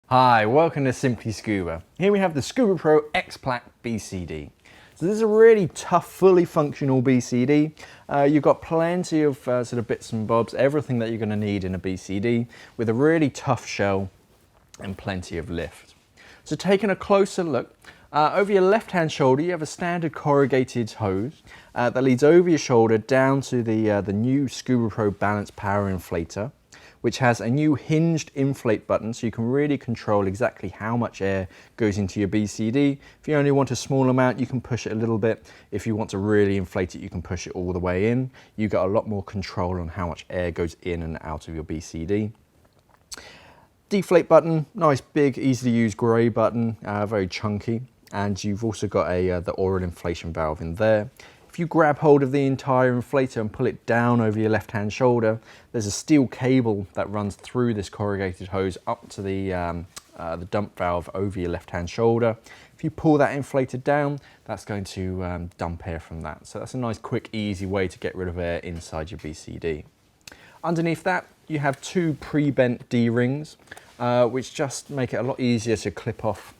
Hi, welcome to Simply Scuba. Here we have the Scubapro X Black BCD. So this is a really tough, fully functional BCD. You've got plenty of sort of bits and bobs, everything that you're going to need in a BCD, with a really tough shell and plenty of lift. So taking a closer look, over your left-hand shoulder you have a standard corrugated hose that leads over your shoulder down to the new Scubapro Balanced Power Inflator, which has a new hinged inflate button, so you can really control exactly how much air goes into your BCD. If you only want a small amount, you can push it a little bit. If you want to really inflate it, you can push it all the way in. You get a lot more control on how much air goes in and out of your BCD. Deflate button, nice big, easy to use grey button, very chunky. And you've also got the oil inflation valve in there. If you grab hold of the entire inflator and pull it down over your left-hand shoulder, there's a steel cable that runs through this corrugated hose up to the dump valve over your left-hand shoulder. If you pull that inflator down, that's going to dump air from that. So that's a nice, quick, easy way to get rid of air inside your BCD. Underneath that, you have two pre-bent D-rings, which just make it a lot easier to clip off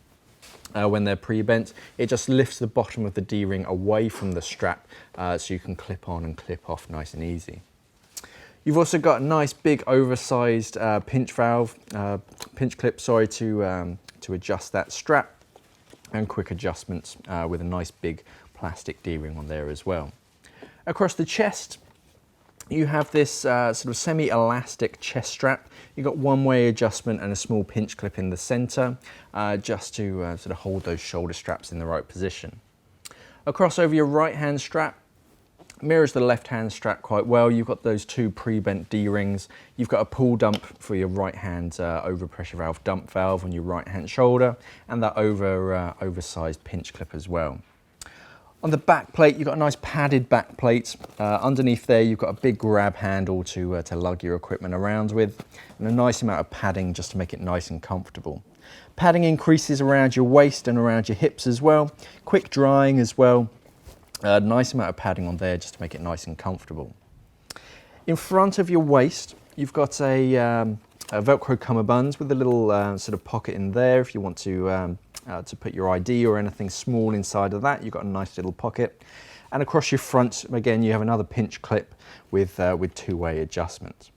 when they're pre-bent. It just lifts the bottom of the D-ring away from the strap so you can clip on and clip off nice and easy. You've also got a nice big oversized pinch clip, to adjust that strap, and quick adjustments with a nice big plastic D-ring on there as well. Across the chest, you have this sort of semi-elastic chest strap. You've got one-way adjustment and a small pinch clip in the center, just to sort of hold those shoulder straps in the right position. Across over your right-hand strap, mirrors the left-hand strap quite well. You've got those two pre-bent D-rings. You've got a pull dump for your right-hand overpressure valve dump valve on your right-hand shoulder, and that oversized pinch clip as well. On the back plate, you've got a nice padded back plate. Underneath there, you've got a big grab handle to lug your equipment around with, and a nice amount of padding just to make it nice and comfortable. Padding increases around your waist and around your hips as well. Quick drying as well. Nice amount of padding on there just to make it nice and comfortable. In front of your waist, you've got a Velcro cummerbund with a little sort of pocket in there if you want to put your ID or anything small inside of that. You've got a nice little pocket. And across your front, again, you have another pinch clip with two-way adjustments.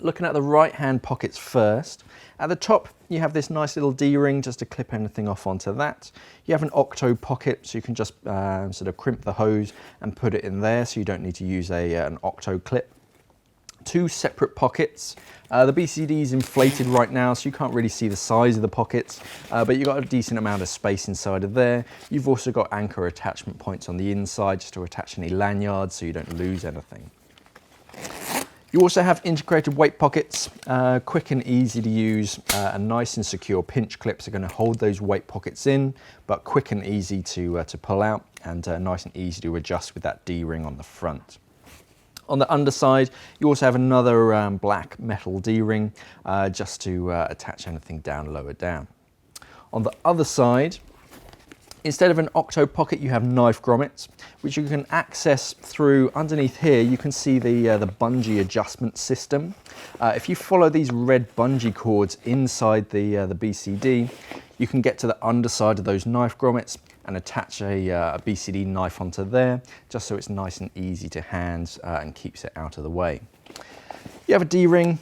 Looking at the right-hand pockets first, at the top you have this nice little D-ring just to clip anything off onto that. You have an octo pocket, so you can just sort of crimp the hose and put it in there, so you don't need to use an octo clip. Two separate pockets. The BCD is inflated right now, so you can't really see the size of the pockets, but you've got a decent amount of space inside of there. You've also got anchor attachment points on the inside just to attach any lanyards so you don't lose anything. You also have integrated weight pockets, quick and easy to use, and nice and secure pinch clips are going to hold those weight pockets in, but quick and easy to pull out, and nice and easy to adjust with that D-ring on the front. On the underside, you also have another black metal D-ring just to attach anything lower down. On the other side, instead of an octo pocket, you have knife grommets, which you can access through underneath here. You can see the bungee adjustment system. If you follow these red bungee cords inside the BCD, you can get to the underside of those knife grommets and attach a BCD knife onto there, just so it's nice and easy to hand and keeps it out of the way. You have a D-ring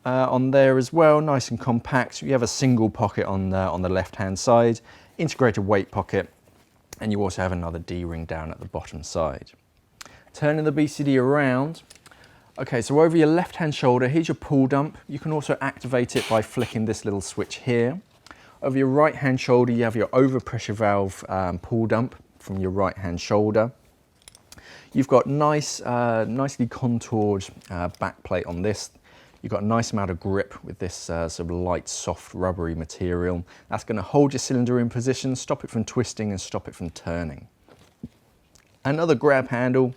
on there as well, nice and compact. You have a single pocket on the left-hand side, integrated weight pocket, and you also have another D-ring down at the bottom side. Turning the BCD around, okay, so over your left-hand shoulder, here's your pull dump. You can also activate it by flicking this little switch here. Over your right-hand shoulder, you have your overpressure valve pull dump from your right-hand shoulder. You've got nicely contoured back plate on this. You've got a nice amount of grip with this sort of light, soft, rubbery material. That's going to hold your cylinder in position, stop it from twisting, and stop it from turning. Another grab handle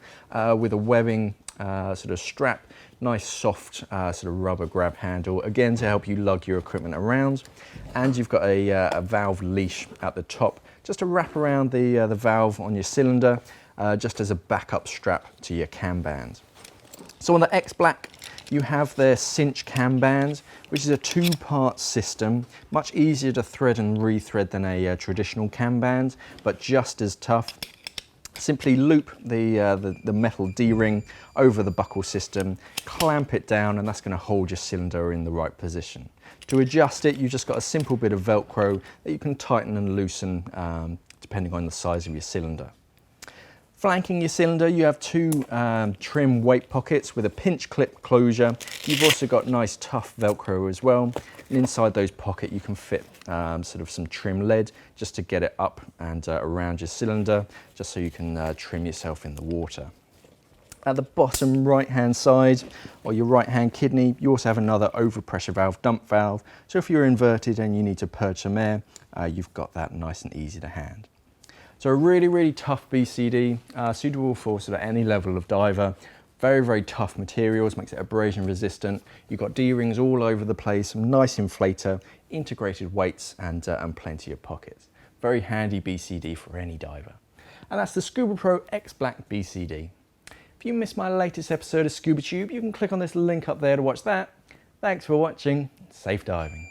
with a webbing sort of strap. Nice soft sort of rubber grab handle, again to help you lug your equipment around. And you've got a valve leash at the top just to wrap around the valve on your cylinder, just as a backup strap to your cam band. So on the X Black, you have their Cinch Cam Bands, which is a 2-part system, much easier to thread and rethread than a traditional cam band, but just as tough. Simply loop the metal D-ring over the buckle system, clamp it down, and that's going to hold your cylinder in the right position. To adjust it, you've just got a simple bit of Velcro that you can tighten and loosen depending on the size of your cylinder. Flanking your cylinder, you have 2 trim weight pockets with a pinch clip closure. You've also got nice tough Velcro as well. And inside those pockets, you can fit sort of some trim lead just to get it up and around your cylinder, just so you can trim yourself in the water. At the bottom right-hand side, or your right-hand kidney, you also have another overpressure valve, dump valve. So if you're inverted and you need to purge some air, you've got that nice and easy to hand. So a really, really tough BCD, suitable for sort of any level of diver. Very, very tough materials, makes it abrasion resistant. You've got D-rings all over the place, some nice inflator, integrated weights, and plenty of pockets. Very handy BCD for any diver. And that's the Scubapro X Black BCD. If you missed my latest episode of Scuba Tube, you can click on this link up there to watch that. Thanks for watching. Safe diving.